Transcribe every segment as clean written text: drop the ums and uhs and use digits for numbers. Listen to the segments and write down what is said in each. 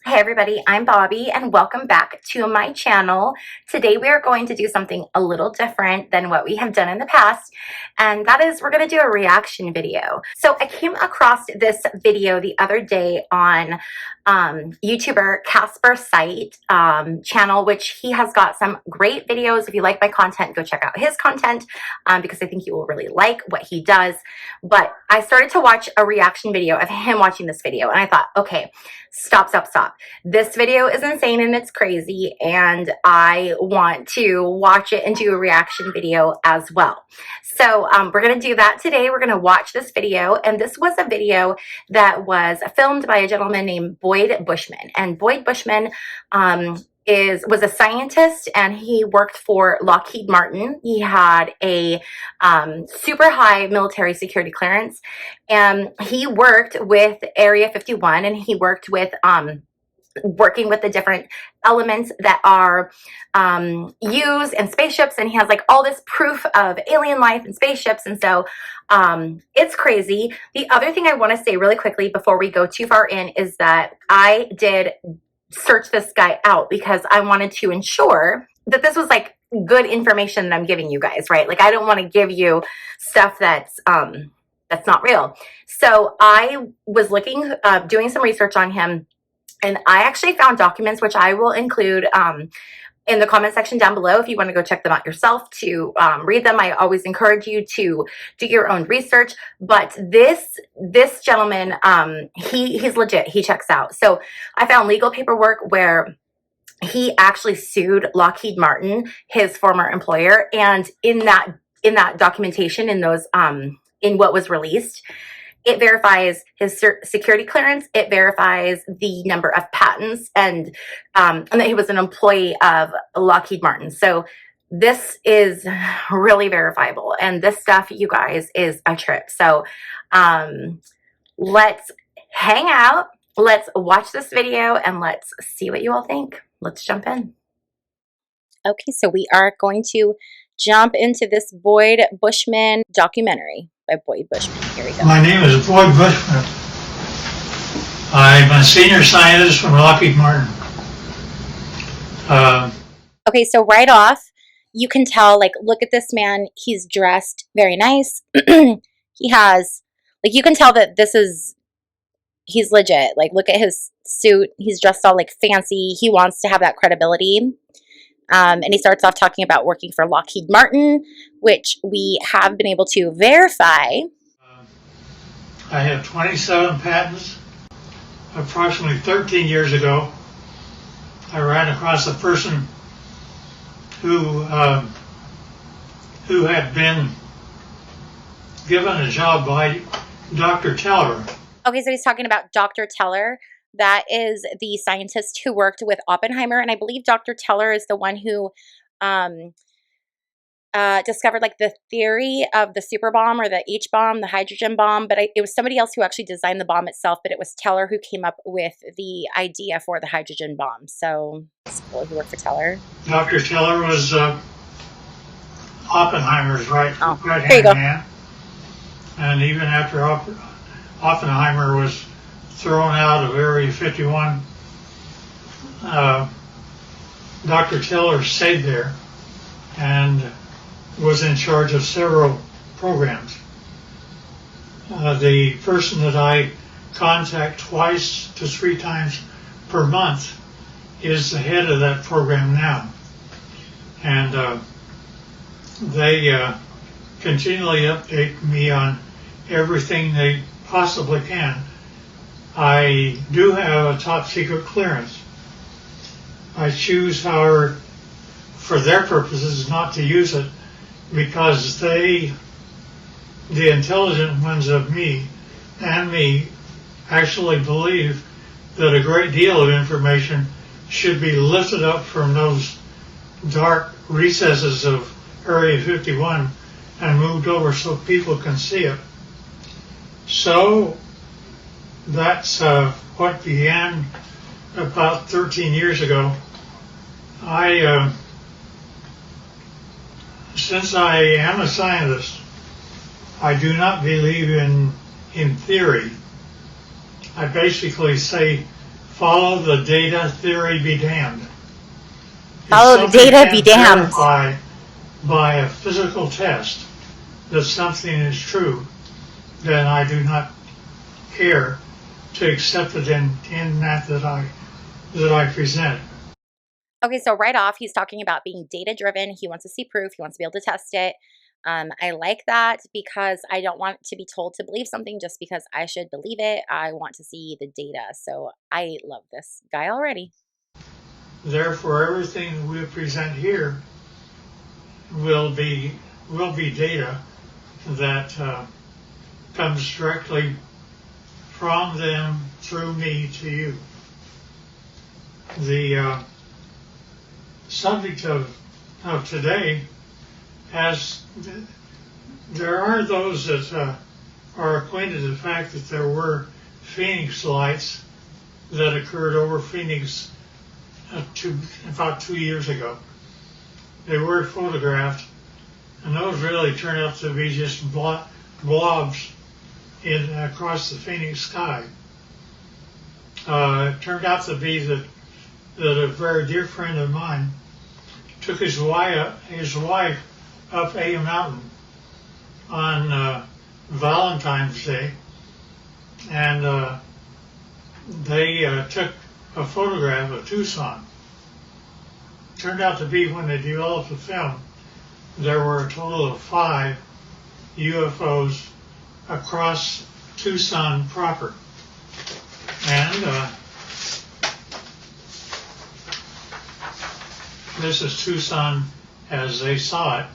Hey everybody, I'm Bobbie and welcome back to my channel. Today we are going to do something a little different than what we have done in the past, and that is we're going to do a reaction video. So I came across this video the other day on YouTuber Casper Site channel, which he has got some great videos. If you like my content, go check out his content because I think you will really like what he does. But I started to watch a reaction video of him watching this video and I thought, okay, stop. This video is insane and it's crazy, and I want to watch it and do a reaction video as well. So we're going to do that today. We're going to watch this video, and this was a video that was filmed by a gentleman named Boyd Bushman. And Boyd Bushman was a scientist, and he worked for Lockheed Martin. He had a super high military security clearance, and he worked with Area 51, and he worked with working with the different elements that are used in spaceships, and he has like all this proof of alien life in spaceships, and so it's crazy. The other thing I want to say really quickly before we go too far in is that I did search this guy out because I wanted to ensure that this was like good information that I'm giving you guys, right? Like I don't want to give you stuff that's not real. So I was looking, doing some research on him, and I actually found documents which I will include in the comment section down below if you want to go check them out yourself to read them. I always encourage you to do your own research. But this gentleman, he's legit. He checks out. So I found legal paperwork where he actually sued Lockheed Martin, his former employer, and in that documentation, in those in what was released, it verifies his security clearance. It verifies the number of patents, and that he was an employee of Lockheed Martin. So this is really verifiable, and this stuff, you guys, is a trip. So let's hang out. Let's watch this video, and let's see what you all think. Let's jump in. Okay, so we are going to jump into this Boyd Bushman documentary by Boyd Bushman. Here we go. My name is Boyd Bushman. I'm a senior scientist from Lockheed Martin. Okay, so right off, you can tell, like, look at this man. He's dressed very nice. He has, like, you can tell that he's legit. Like, look at his suit. He's dressed all, like, fancy. He wants to have that credibility. And he starts off talking about working for Lockheed Martin, which we have been able to verify. I have 27 patents. Approximately 13 years ago, I ran across a person who had been given a job by Dr. Teller. Okay, so he's talking about Dr. Teller. That is the scientist who worked with Oppenheimer, and I believe Dr. Teller is the one who discovered like the theory of the super bomb or the H bomb, the hydrogen bomb. But it was somebody else who actually designed the bomb itself. But it was Teller who came up with the idea for the hydrogen bomb. So it's cool. He worked for Teller. Dr. Teller was Oppenheimer's right-hand man, and even after Oppenheimer was thrown out of Area 51, Dr. Teller stayed there and was in charge of several programs. The person that I contact 2 to 3 times per month is the head of that program now. And they continually update me on everything they possibly can. I do have a top secret clearance. I choose, however, for their purposes, not to use it because the intelligent ones of me and me actually believe that a great deal of information should be lifted up from those dark recesses of Area 51 and moved over so people can see it. So that's what began about 13 years ago. Since I am a scientist, I do not believe in theory. I basically say follow the data theory be damned. Follow the data be damned. Verify by a physical test that something is true, then I do not care to accept it in that I present. Okay, so right off, he's talking about being data driven. He wants to see proof. He wants to be able to test it. I like that because I don't want to be told to believe something just because I should believe it. I want to see the data. So I love this guy already. Therefore, everything we present here will be data that comes directly from them through me to you. The subject of today there are those that are acquainted with the fact that there were Phoenix lights that occurred over Phoenix about 2 years ago. They were photographed, and those really turned out to be just blobs across the Phoenix sky. It turned out to be that a very dear friend of mine took his wife up a mountain on Valentine's Day, and they took a photograph of Tucson. Turned out to be, when they developed the film, there were a total of 5 UFOs across Tucson proper. And this is Tucson as they saw it.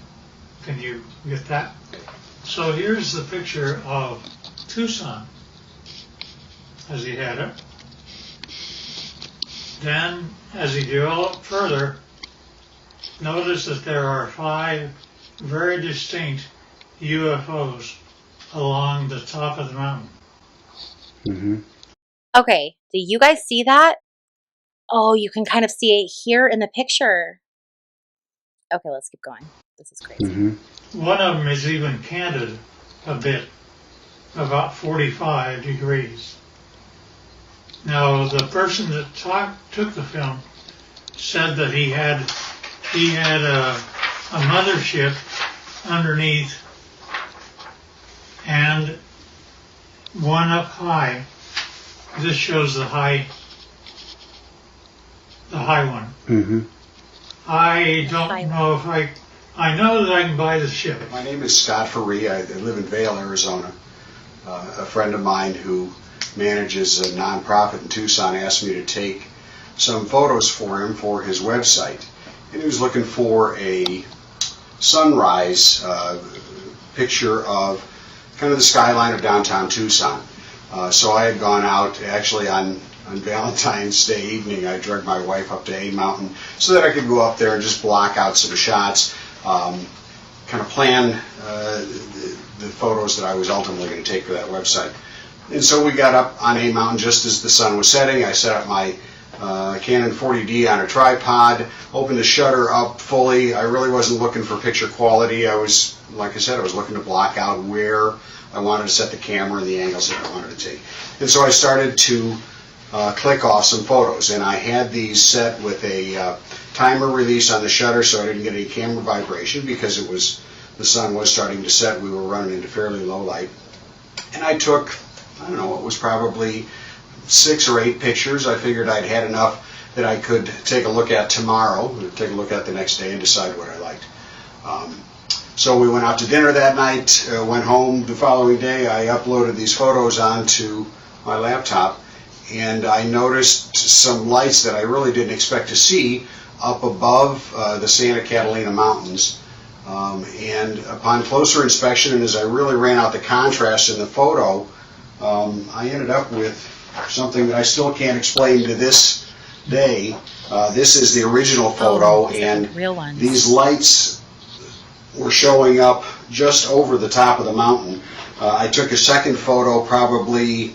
Can you get that? So here's the picture of Tucson as he had it. Then, as he developed further, notice that there are 5 very distinct UFOs along the top of the mountain. Mm-hmm. Okay, do you guys see that? Oh, you can kind of see it here in the picture. Okay, let's keep going. This is crazy. Mm-hmm. One of them is even canted a bit, about 45 degrees. Now, the person that took the film said that he had a mothership underneath and one up high. This shows the high one. Mm-hmm. I don't know if I know that I can buy the ship. My name is Scott Faree. I live in Vail, Arizona. A friend of mine who manages a nonprofit in Tucson asked me to take some photos for him for his website. And he was looking for a sunrise picture of kind of the skyline of downtown Tucson. So I had gone out actually on Valentine's Day evening. I dragged my wife up to A Mountain so that I could go up there and just block out some shots, kind of plan the photos that I was ultimately going to take for that website. And so we got up on A Mountain just as the sun was setting. I set up my Canon 40D on a tripod, opened the shutter up fully. I really wasn't looking for picture quality. I was, like I said, I was looking to block out where I wanted to set the camera and the angles that I wanted to take. And so I started to click off some photos, and I had these set with a timer release on the shutter so I didn't get any camera vibration because the sun was starting to set. We were running into fairly low light. And I took, I don't know, it was probably 6 or 8 pictures. I figured I'd had enough that I could take a look at tomorrow, take a look at the next day and decide what I liked. So we went out to dinner that night, went home the following day. I uploaded these photos onto my laptop, and I noticed some lights that I really didn't expect to see up above the Santa Catalina Mountains. And upon closer inspection, and as I really ran out the contrast in the photo, I ended up with something that I still can't explain to this day. This is the original photo, and these lights were showing up just over the top of the mountain. I took a second photo probably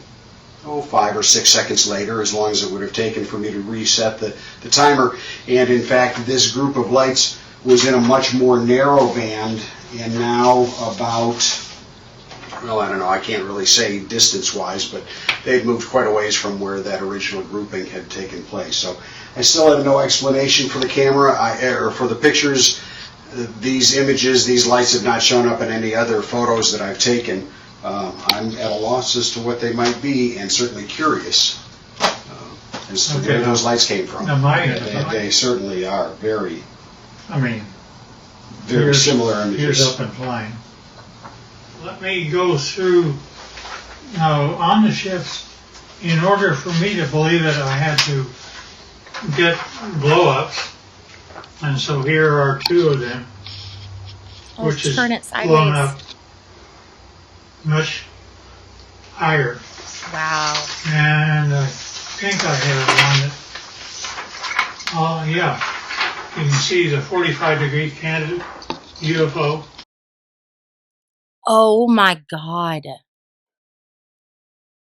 5 or 6 seconds later, as long as it would have taken for me to reset the timer. And in fact, this group of lights was in a much more narrow band, and now about well, I don't know, I can't really say distance-wise, but they'd moved quite a ways from where that original grouping had taken place. So I still have no explanation for the camera, or for the pictures. These images, these lights have not shown up in any other photos that I've taken. I'm at a loss as to what they might be, and certainly curious as to where those lights came from. They certainly are very, very similar images. Here's up and flying. Let me go through now on the ships. In order for me to believe it, I had to get blow-ups, and so here are two of them, which is turn it sideways. blown up much higher. Wow. And I think I have one that, yeah, you can see the 45-degree candidate UFO. Oh my God.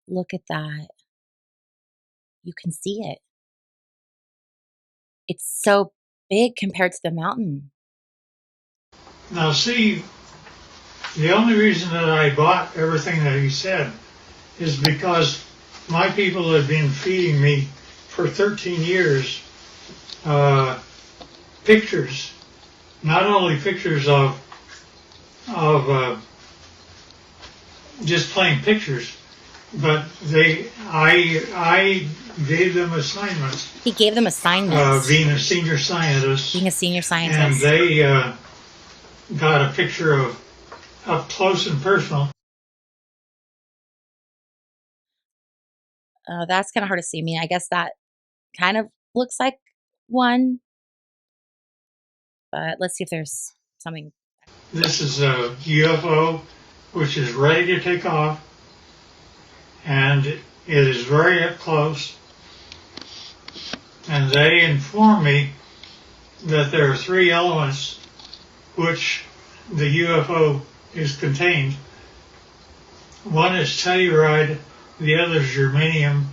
Look at that. You can see it. It's so big compared to the mountain. Now see, the only reason that I bought everything that he said is because my people have been feeding me for 13 years pictures, not only pictures of just plain pictures, but I gave them assignments. He gave them assignments. Being a senior scientist. Being a senior And scientist. they got a picture of up close and personal. That's kind of hard to see. I mean, I guess that kind of looks like one. But let's see if there's something. This is a UFO which is ready to take off, and it is very up close. And they inform me that there are three elements which the UFO is contained. One is telluride, the other is germanium,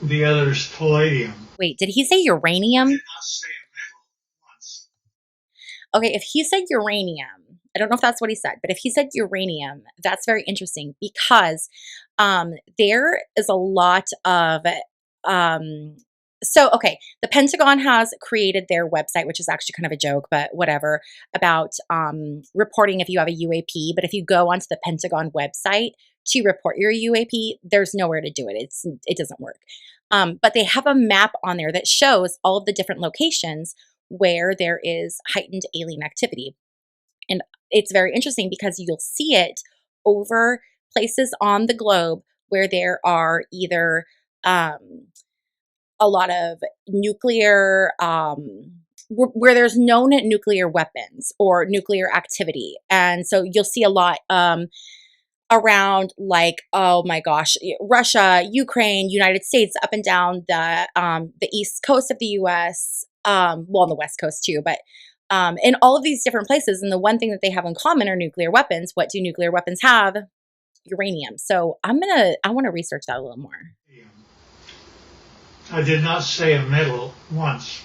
the other is palladium. Wait, did he say uranium? I did not say a metal once. Okay, if he said uranium, I don't know if that's what he said, but if he said uranium, that's very interesting because there is a lot of okay, the Pentagon has created their website, which is actually kind of a joke, but whatever, about reporting if you have a UAP. But if you go onto the Pentagon website to report your UAP, there's nowhere to do it. It doesn't work. But they have a map on there that shows all of the different locations where there is heightened alien activity. And it's very interesting because you'll see it over places on the globe where there are either a lot of nuclear, where there's known nuclear weapons or nuclear activity. And so you'll see a lot around, like, oh my gosh, Russia, Ukraine, United States, up and down the east coast of the US, well, on the west coast too, but in all of these different places. And the one thing that they have in common are nuclear weapons. What do nuclear weapons have? Uranium. So I want to research that a little more. I did not say a metal once.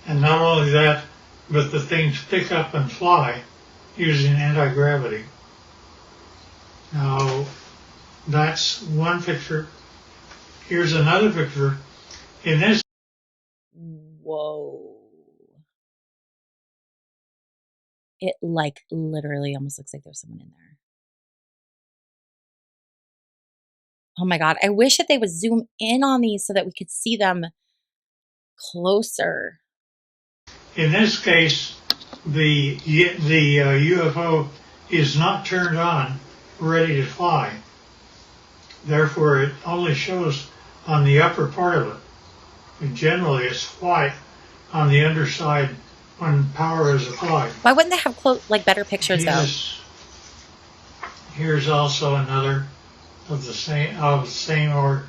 And not only that, but the things pick up and fly using anti-gravity. Now, that's one picture. Here's another picture. In this, whoa. It like literally almost looks like there's someone in there. Oh my God. I wish that they would zoom in on these so that we could see them closer. in this case, the UFO is not turned on, ready to fly. Therefore, it only shows on the upper part of it. And generally, it's white on the underside when power is applied. Why wouldn't they have better pictures though? Here's also another of the same order.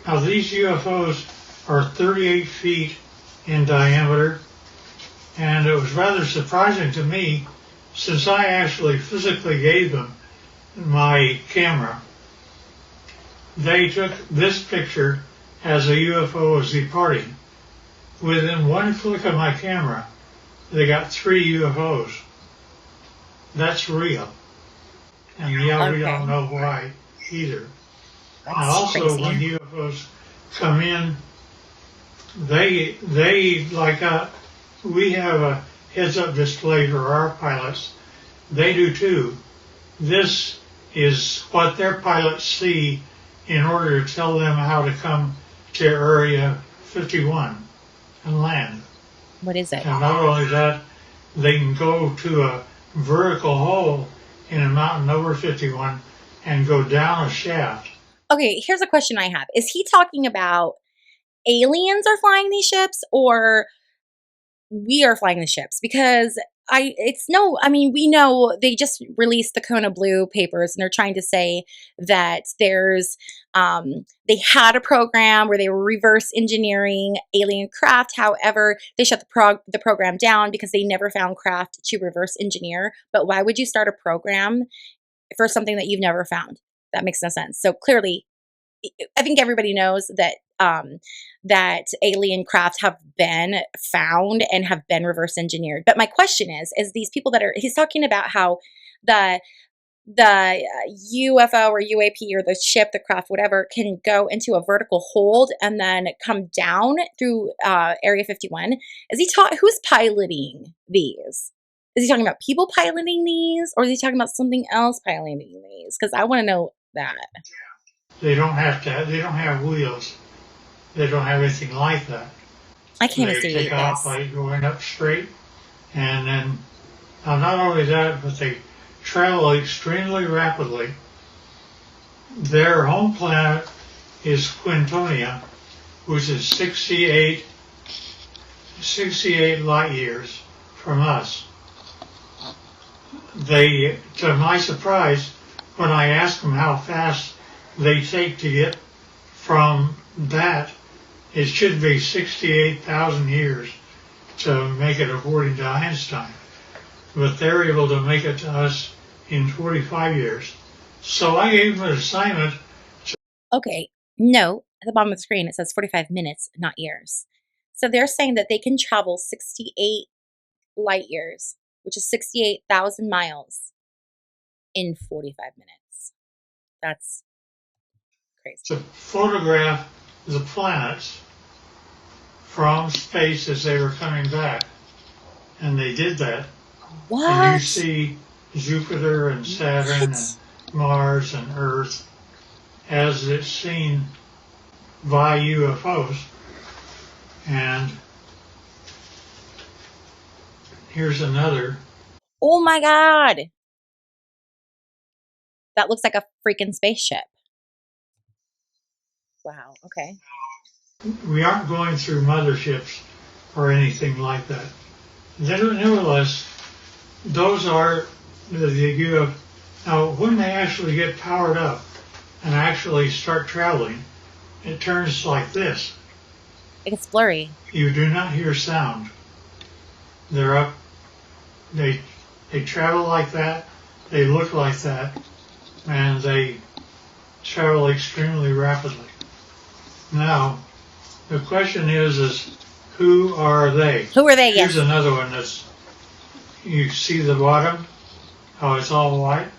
Now these UFOs are 38 feet in diameter, and it was rather surprising to me, since I actually physically gave them my camera. They took this picture as a UFO was departing. Within one flick of my camera, they got 3 UFOs. That's real. And yeah, we Okay. don't know why either. That's And also, crazy. when UFOs come in, they like we have a heads-up display for our pilots. They do too. This is what their pilots see in order to tell them how to come to Area 51 and land. What is it? And not only that, they can go to a vertical hole in a mountain over 51 and go down a shaft. Okay, here's a question I have. Is he talking about aliens are flying these ships, or we are flying the ships? Because we know they just released the Kona Blue papers and they're trying to say that they had a program where they were reverse engineering alien craft. However, they shut the program down because they never found craft to reverse engineer. But why would you start a program for something that you've never found? That makes no sense. So clearly, I think everybody knows that that alien craft have been found and have been reverse engineered. But my question is these people he's talking about how the UFO or UAP or the ship, the craft, whatever, can go into a vertical hold and then come down through Area 51. Who's piloting these? Is he talking about people piloting these, or is he talking about something else piloting these? Because I want to know that. They don't have wheels. They don't have anything like that. I can't They see take off this. by going up straight, and then not only that, but they travel extremely rapidly. Their home planet is Quintonia, which is 68 light years from us. They, to my surprise, when I asked them how fast they take to get from that, it should be 68,000 years to make it according to Einstein. But they're able to make it to us in 45 years. So I gave them an assignment. Okay, no, at the bottom of the screen it says 45 minutes, not years. So they're saying that they can travel 68 light years, which is 68,000 miles, in 45 minutes. That's crazy. To photograph the planets from space as they were coming back. And they did that. What? And you see Jupiter and Saturn What? and Mars and Earth as it's seen by UFOs. And here's another. Oh my God. That looks like a freaking spaceship. Wow, okay. We aren't going through motherships or anything like that. Nevertheless, those are the UFOs. Now, when they actually get powered up and actually start traveling, it turns like this. It gets blurry. You do not hear sound. They're up. They travel like that. They look like that, and they travel extremely rapidly. Now, the question is who are they? Who are they? Here's Yes. another one that's, you see the bottom, how it's all white?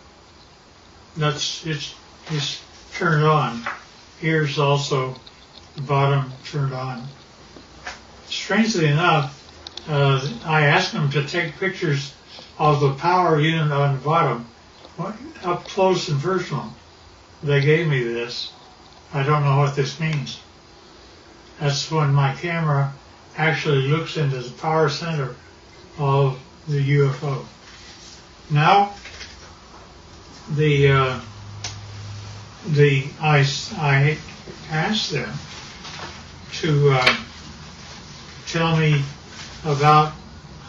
It's turned on. Here's also the bottom turned on. Strangely enough, I asked them to take pictures of the power unit on the bottom, up close and personal. They gave me this. I don't know what this means. That's when my camera actually looks into the power center of the UFO. Now, I asked them to tell me about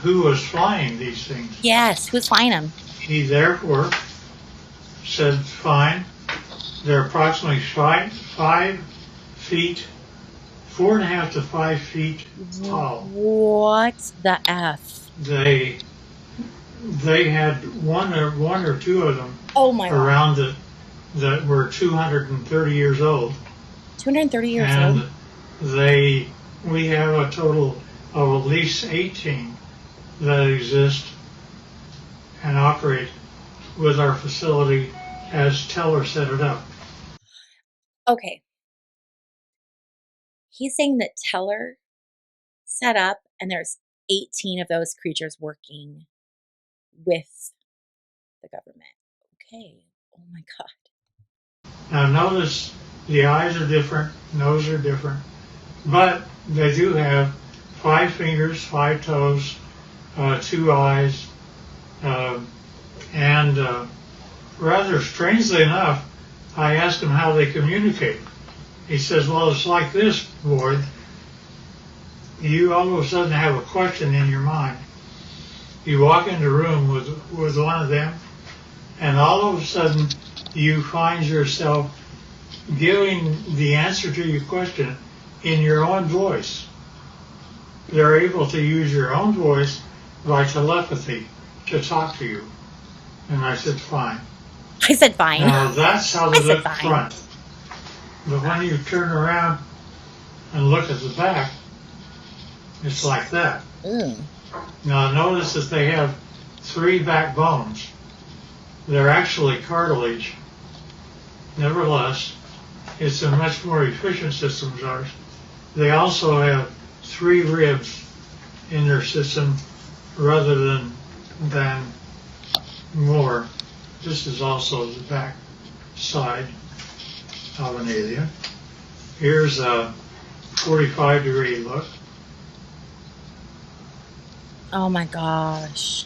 who was flying these things. Yes, who's flying them? He therefore said, fine, they're approximately 5 feet, 4.5 to 5 feet tall. What the F? They had one or two of them Oh my God. around that were 230 years old. 230 years And old? we have a total of at least 18 that exist and operate with our facility as Teller set it up. Okay. He's saying that Teller set up and there's 18 of those creatures working with the government. Okay. Oh my God. Now notice the eyes are different, nose are different, but they do have 5 fingers, 5 toes, 2 eyes, and rather strangely enough, I asked him how they communicate. He says, well, it's like this, Boyd. You all of a sudden have a question in your mind. You walk into a room with one of them, and all of a sudden you find yourself giving the answer to your question in your own voice. They're able to use your own voice by telepathy to talk to you. And I said, fine. I said fine. Now that's how they I said look fine. front. But when you turn around and look at the back, it's like that. Mm. Now notice that they have 3 backbones. They're actually cartilage. Nevertheless, it's a much more efficient system as ours. They also have 3 ribs in their system rather than more. This is also the back side of an alien. Here's a 45-degree look. Oh my gosh.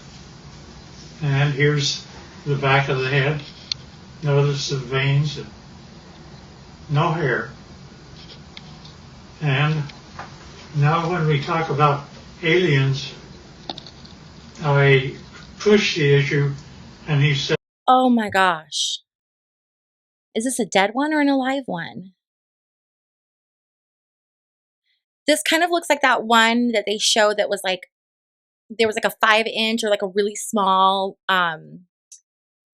And here's the back of the head. Notice the veins and no hair. And now when we talk about aliens, I pushed the issue and he said, Oh my gosh. Is this a dead one or an alive one? This kind of looks like that one that they show that was like, there was like a 5-inch or like a really small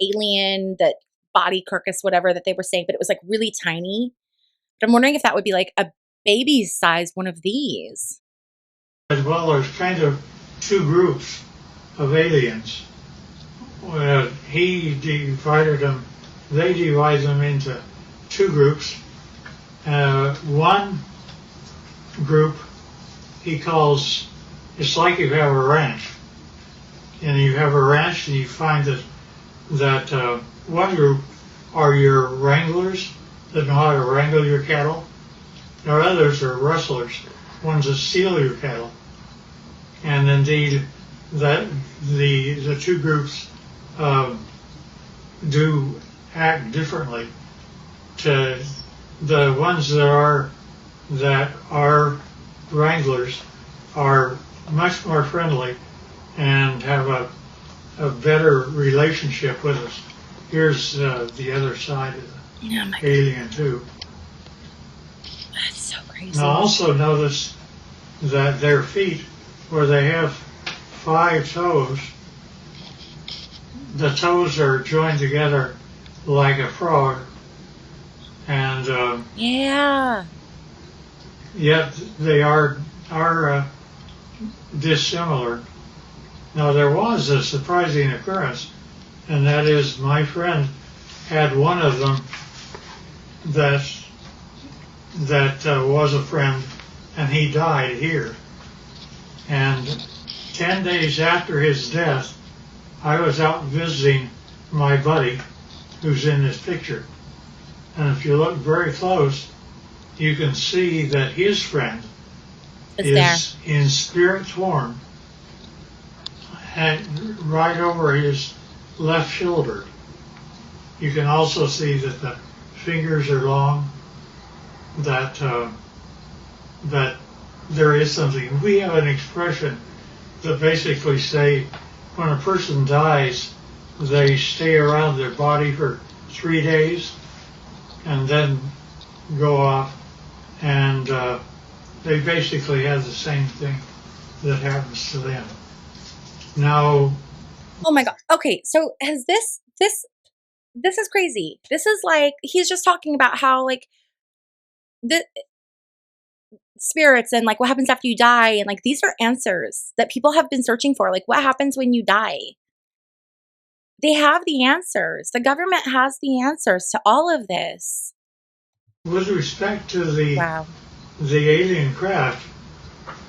alien, that body carcass, whatever that they were saying, but it was like really tiny. But I'm wondering if that would be like a baby size one of these. well, there's kind of 2 groups of aliens. He divided them, they divide them into 2 groups. One group he calls, it's like you have a ranch. And you have a ranch and you find that one group are your wranglers that know how to wrangle your cattle. There are others are rustlers, ones that steal your cattle. And indeed, that the 2 groups do act differently. To the ones that are wranglers are much more friendly and have a better relationship with us. Here's the other side of the alien too. That's so crazy. Now also notice that their feet, where they have 5 toes, the toes are joined together like a frog, and Yeah. yet they are dissimilar. Now there was a surprising occurrence, and that is my friend had one of them that was a friend, and he died here. And 10 days after his death, I was out visiting my buddy who's in this picture. And if you look very close, you can see that his friend is in spirit form and right over his left shoulder. You can also see that the fingers are long, that there is something. We have an expression that basically say when a person dies, they stay around their body for 3 days and then go off, and they basically have the same thing that happens to them. Now, oh my God. Okay, so has this is crazy. This is like, he's just talking about how like the spirits and like what happens after you die, and like these are answers that people have been searching for. Like what happens when you die? They have the answers. The government has the answers to all of this. With respect to the Wow. alien craft,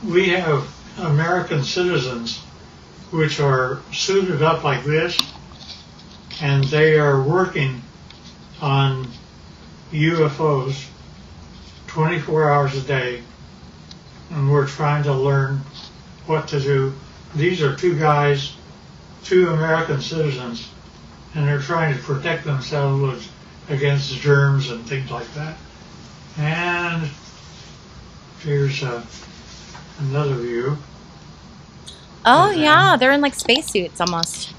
we have American citizens which are suited up like this, and they are working on UFOs 24 hours a day, and we're trying to learn what to do. These are two guys, two American citizens, and they're trying to protect themselves against germs and things like that. And here's another view. Oh, yeah. They're in like spacesuits almost.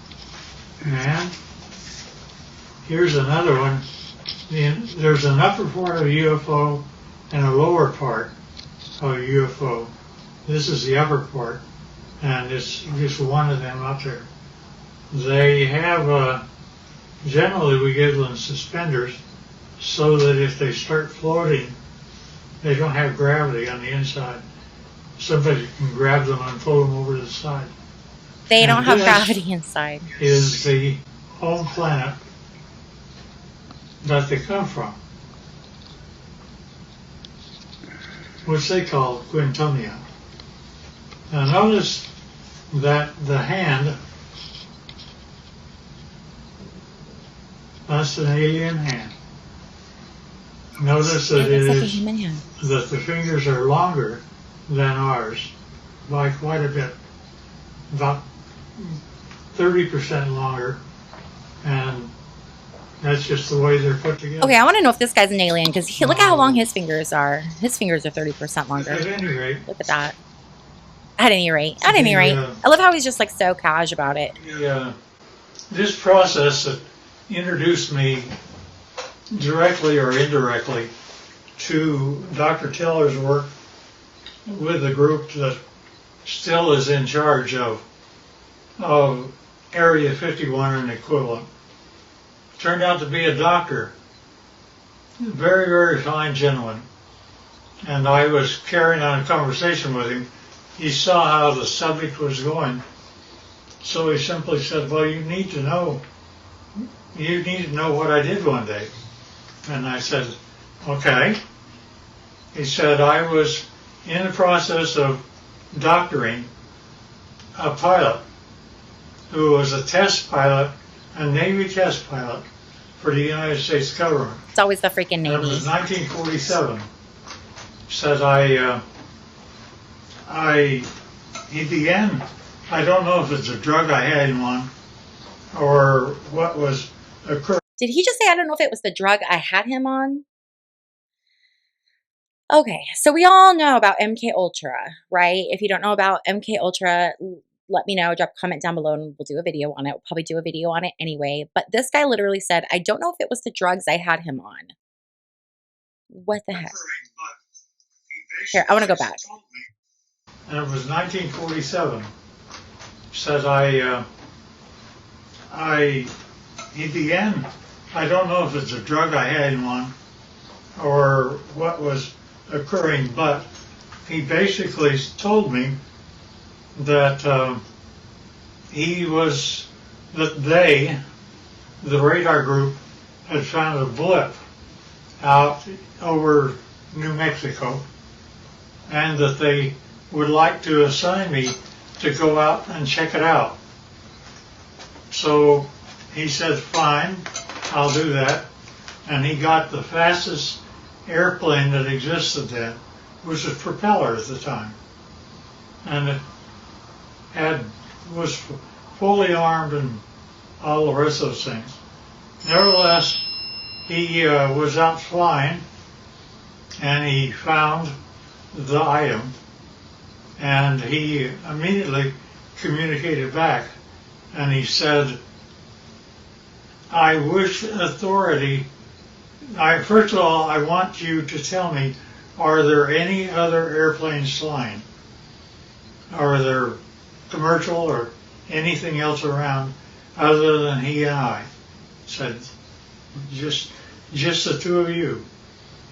And here's another one. There's an upper part of a UFO and a lower part of a UFO. This is the upper part, and it's just one of them up there. They have, generally we give them suspenders so that if they start floating, they don't have gravity on the inside. Somebody can grab them and float them over to the side. They don't have gravity inside. Is the home planet that they come from, which they call Quintonia. Now notice that the hand, that's an alien hand. Notice that It looks like a human hand. that the fingers are longer than ours by quite a bit, about 30% longer, and that's just the way they're put together. Okay, I want to know if this guy's an alien because look at how long his fingers are. His fingers are 30% longer. At any rate, Look at that. At any rate. I love how he's just like so cash about it. this process that introduced me directly or indirectly to Dr. Teller's work with the group that still is in charge of Area 51 and equivalent. Turned out to be a doctor, very, very fine gentleman. And I was carrying on a conversation with him. He saw how the subject was going, so he simply said, well, you need to know what I did one day. And I said, okay. He said, I was in the process of doctoring a pilot who was a test pilot, a Navy test pilot for the United States government. It's always the freaking And it Navy. was 1947. Said he began, I don't know if it's a drug I had him on or what was occurring. Did he just say, I don't know if it was the drug I had him on? Okay, so we all know about MK Ultra, right? If you don't know about MK Ultra, let me know, drop a comment down below and we'll do a video on it. We'll probably do a video on it anyway. But this guy literally said, I don't know if it was the drugs I had him on. What the heck? Here, I want to go back. And it was 1947. Said he began, I don't know if it's a drug I had him on or what was occurring, but he basically told me that the radar group, had found a blip out over New Mexico, and that they would like to assign me to go out and check it out. So he said, fine, I'll do that. And he got the fastest airplane that existed then, which was propeller at the time. And it was fully armed and all the rest of those things. Nevertheless, he was out flying and he found the item, and he immediately communicated back, and he said, I wish authority, first of all, I want you to tell me, are there any other airplanes flying? Are there commercial or anything else around other than he and I? Said, just the two of you.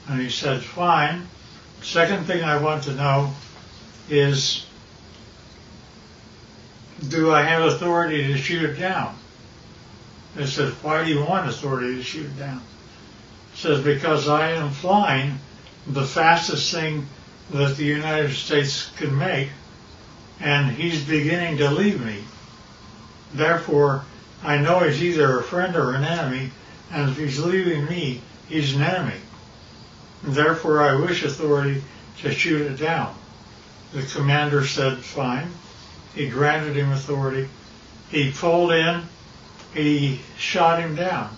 And he said, fine. Second thing I want to know is, do I have authority to shoot it down? They said, why do you want authority to shoot it down? He says, because I am flying the fastest thing that the United States can make, and he's beginning to leave me. Therefore, I know he's either a friend or an enemy, and if he's leaving me, he's an enemy. Therefore, I wish authority to shoot it down. The commander said, fine. He granted him authority. He pulled in. He shot him down.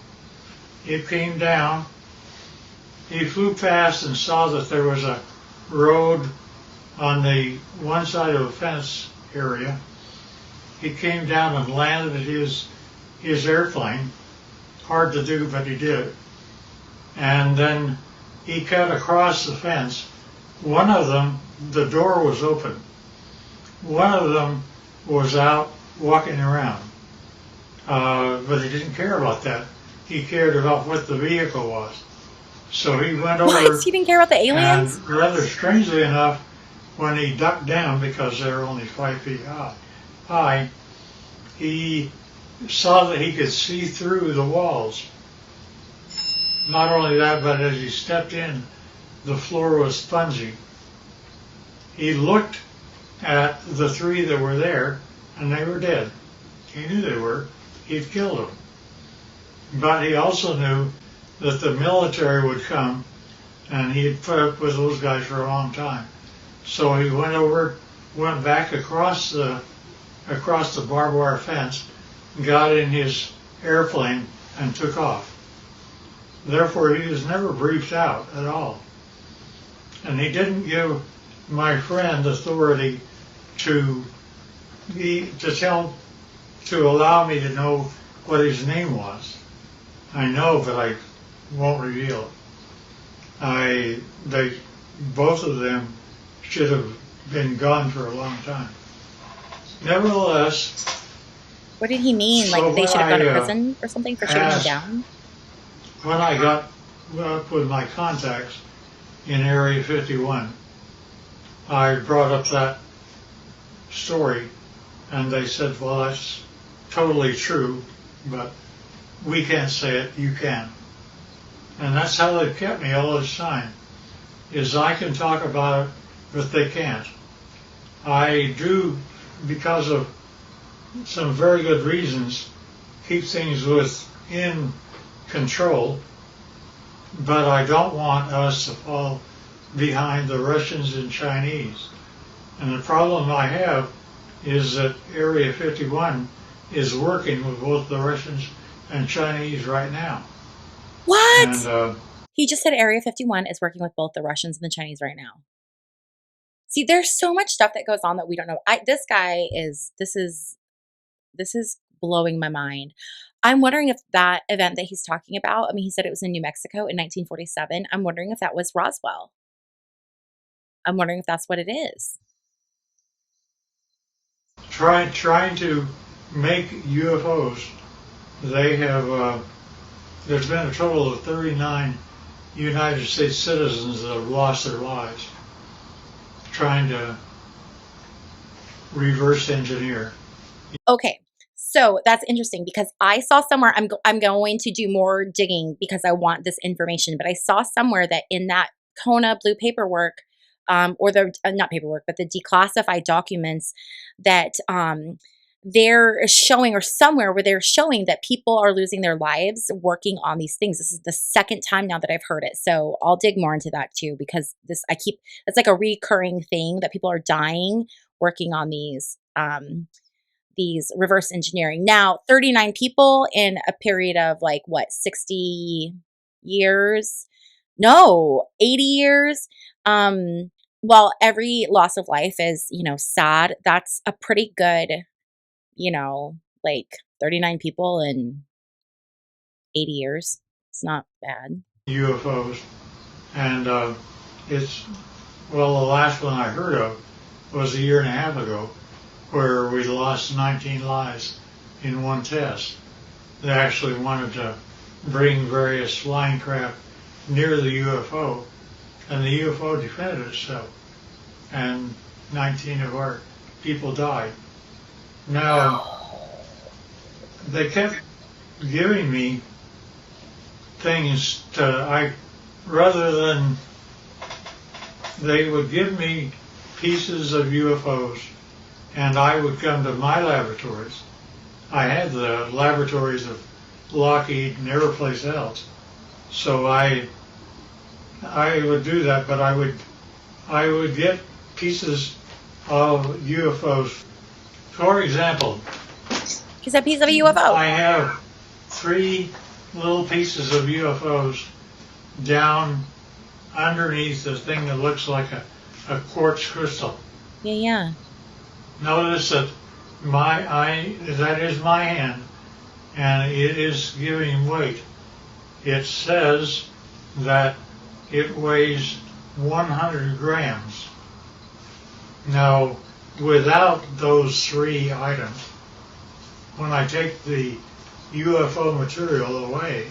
He came down. He flew past and saw that there was a road on the one side of a fence area. He came down and landed his airplane. Hard to do, but he did. And then he cut across the fence. One of them, the door was open. One of them was out walking around. But he didn't care about that. He cared about what the vehicle was. So he went over. What? He didn't care about the aliens? And rather strangely enough, when he ducked down, because they're only 5 feet high, he saw that he could see through the walls. Not only that, but as he stepped in, the floor was spongy. He looked at the 3 that were there, and they were dead. He knew they were. He'd killed them. But he also knew that the military would come, and he had put up with those guys for a long time. So he went back across the barbed wire fence, got in his airplane, and took off. Therefore, he was never briefed out at all. And he didn't give my friend authority to allow me to know what his name was. I know, but I won't reveal it. Both of them should have been gone for a long time. Nevertheless, What did he mean? So Like they should have gone to when I, prison or something for shooting him down? when I got up with my contacts in Area 51, I brought up that story, and they said, well, that's totally true, but we can't say it, you can. And that's how they've kept me all this time, is I can talk about it, but they can't. I do, because of some very good reasons, keep things within control, but I don't want us to fall behind the Russians and Chinese. And the problem I have is that Area 51 is working with both the Russians and Chinese right now. What? And He just said Area 51 is working with both the Russians and the Chinese right now. See, there's so much stuff that goes on that we don't know. This is blowing my mind. I'm wondering if that event that he's talking about, I mean, he said it was in New Mexico in 1947. I'm wondering if that was Roswell. I'm wondering if that's what it is. trying to make UFOs, they have, there's been a total of 39 United States citizens that have lost their lives trying to reverse engineer. Okay, so that's interesting because I saw somewhere, I'm going to do more digging because I want this information, but I saw somewhere that in that Kona blue paperwork, or the, not paperwork, but the declassified documents that they're showing, or somewhere where they're showing that people are losing their lives working on these things. This is the second time now that I've heard it. So I'll dig more into that too, because it's like a recurring thing that people are dying working on these reverse engineering. Now, 39 people in a period of 60 years? No, 80 years. While every loss of life is, sad, that's a pretty good, 39 people in 80 years. It's not bad. UFOs. And the last one I heard of was a year and a half ago, where we lost 19 lives in one test. They actually wanted to bring various flying craft near the UFO, and the UFO defended itself, and 19 of our people died. Now, they kept giving me things rather than, they would give me pieces of UFOs and I would come to my laboratories. I had the laboratories of Lockheed and every place else. So I would do that, but I would get pieces of UFOs. For example, He's a piece of a UFO. I have 3 little pieces of UFOs down underneath the thing that looks like a quartz crystal. Yeah. Notice that that is my hand, and it is giving weight. It says that it weighs 100 grams. Now, without those 3 items, when I take the UFO material away,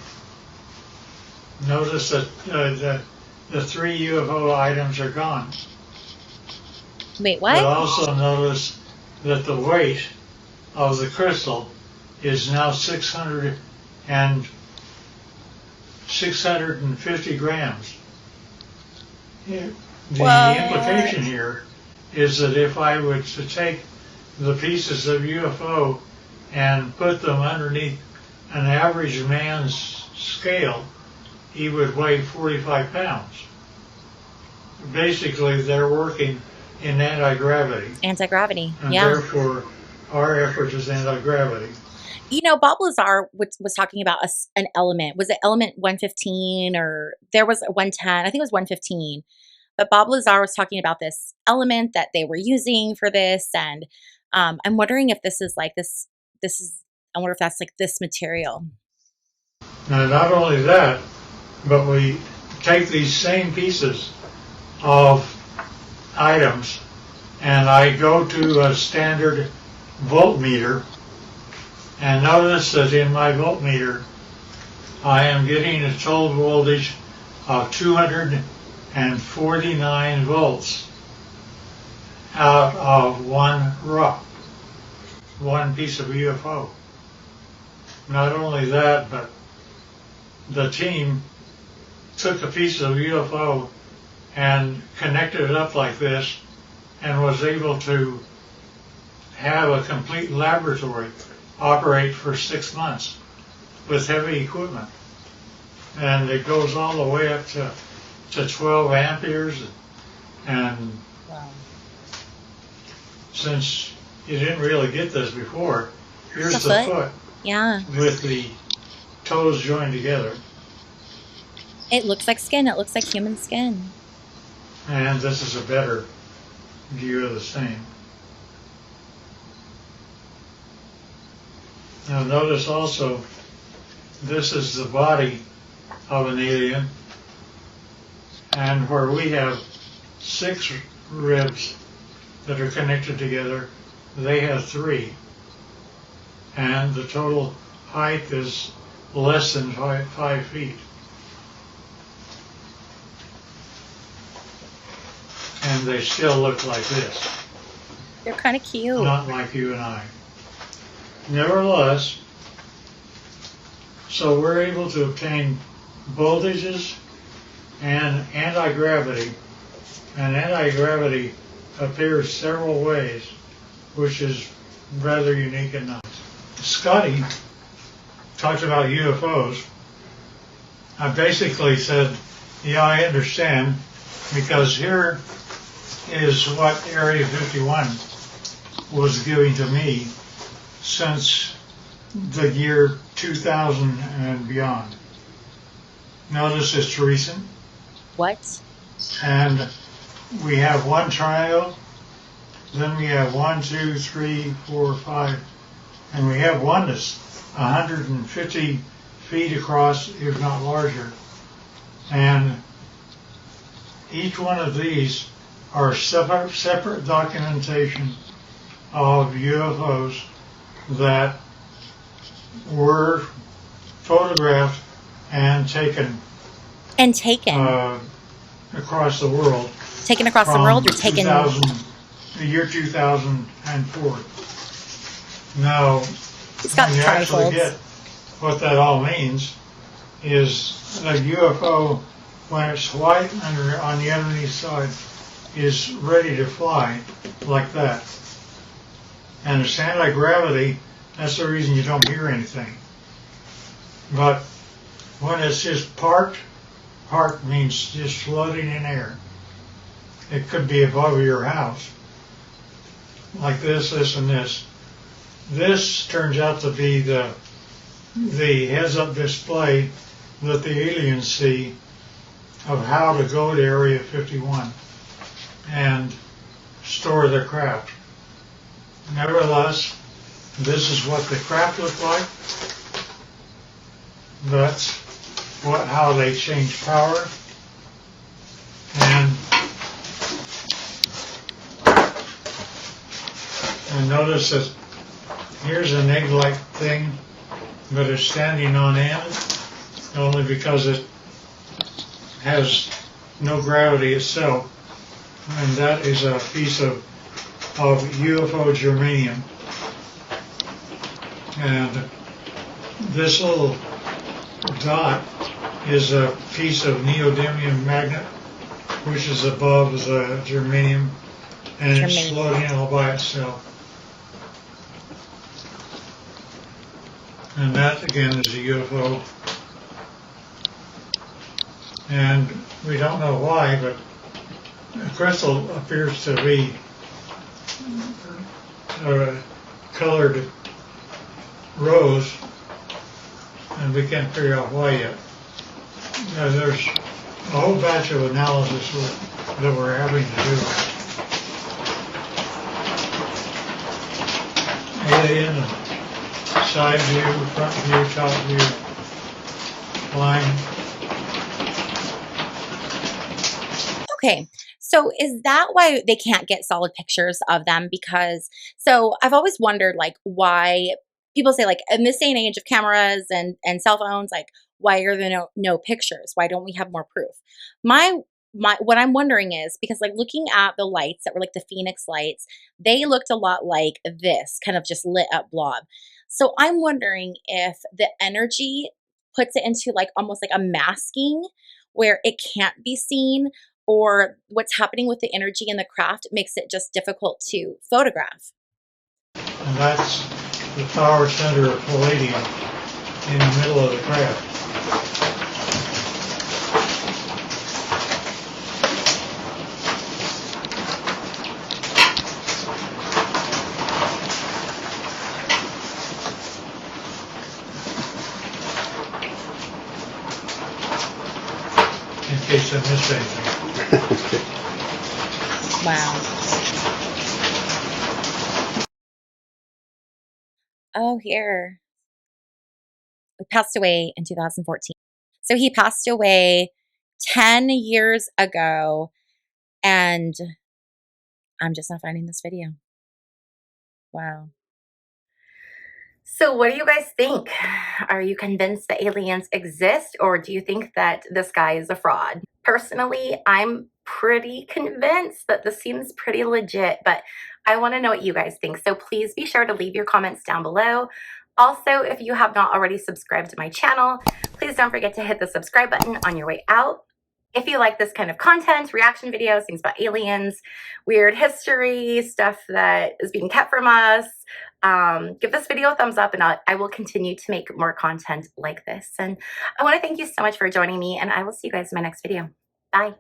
notice that the 3 UFO items are gone. Wait, what? But also notice that the weight of the crystal is now 650 grams. The implication here is that if I were to take the pieces of UFO and put them underneath an average man's scale, he would weigh 45 pounds. Basically, they're working in anti-gravity. Anti-gravity, And yeah. therefore, our effort is anti-gravity. You know, Bob Lazar was talking about an element. Was it element 115 or there was a 110? I think it was 115. But Bob Lazar was talking about this element that they were using for this. And I'm wondering if this is like this is, I wonder if that's like this material. Now, not only that, but we take these same pieces of items and I go to a standard voltmeter and notice that in my voltmeter I am getting a total voltage of 249 volts out of one piece of UFO. Not only that, but the team took a piece of UFO and connected it up like this and was able to have a complete laboratory operate for 6 months with heavy equipment. And it goes all the way up to 12 amperes. And Wow. Since you didn't really get this before, here's The the foot? foot Yeah. with the toes joined together. It looks like skin. It looks like human skin. And this is a better view of the same. Now notice also, this is the body of an alien, and where we have 6 ribs that are connected together, they have 3. And the total height is less than 5 feet. And they still look like this, They're kind of cute. not like you and I. Nevertheless, so we're able to obtain voltages and anti-gravity, and anti-gravity appears several ways, which is rather unique and nice. Scotty talked about UFOs. I basically said, yeah, I understand, because here is what Area 51 was giving to me since the year 2000 and beyond. Notice it's recent. What? And we have one triangle, then we have 1, 2, 3, 4, 5, and we have one that's 150 feet across, if not larger. And each one of these are separate documentation of UFOs that were photographed and taken And taken. Across the world. Taken across the world or taken? The year 2004. Now, It's got when you actually trifolds. get what that all means is a UFO, when it's white on the underneath side, is ready to fly like that. And it's anti-gravity, that's the reason you don't hear anything. But when it's just parked means just floating in air. It could be above your house, like this, and this. This turns out to be the heads-up display that the aliens see of how to go to Area 51 and store their craft. Nevertheless, this is what the craft look like. That's how they change power. And notice that here's an egg-like thing, but it's standing on end only because it has no gravity itself. And that is a piece of UFO germanium. And this little dot is a piece of neodymium magnet, which is above the germanium, and it's floating all by itself. And that again is a UFO. And we don't know why, but the crystal appears to be colored rose, and we can't figure out why yet. There's a whole batch of analysis that we're having to do. Alien, side view, front view, top view, line. Okay, so is that why they can't get solid pictures of them? Because, so I've always wondered, like, why people say, like, in this day and age of cameras and cell phones, like, why are there no pictures? Why don't we have more proof? What I'm wondering is because, like, looking at the lights that were like the Phoenix lights, they looked a lot like this kind of just lit up blob. So I'm wondering if the energy puts it into like almost like a masking where it can't be seen, or what's happening with the energy in the craft makes it just difficult to photograph. And that's the power center of palladium in the middle of the craft. In case I missed anything. Wow. Oh, here. He passed away in 2014. So he passed away 10 years ago, and I'm just not finding this video. Wow. So what do you guys think? Are you convinced that aliens exist, or do you think that this guy is a fraud? Personally, I'm pretty convinced that this seems pretty legit, but I want to know what you guys think. So please be sure to leave your comments down below. Also, if you have not already subscribed to my channel, please don't forget to hit the subscribe button on your way out. If you like this kind of content, reaction videos, things about aliens, weird history, stuff that is being kept from us, give this video a thumbs up, and I will continue to make more content like this. And I want to thank you so much for joining me, and I will see you guys in my next video. Bye.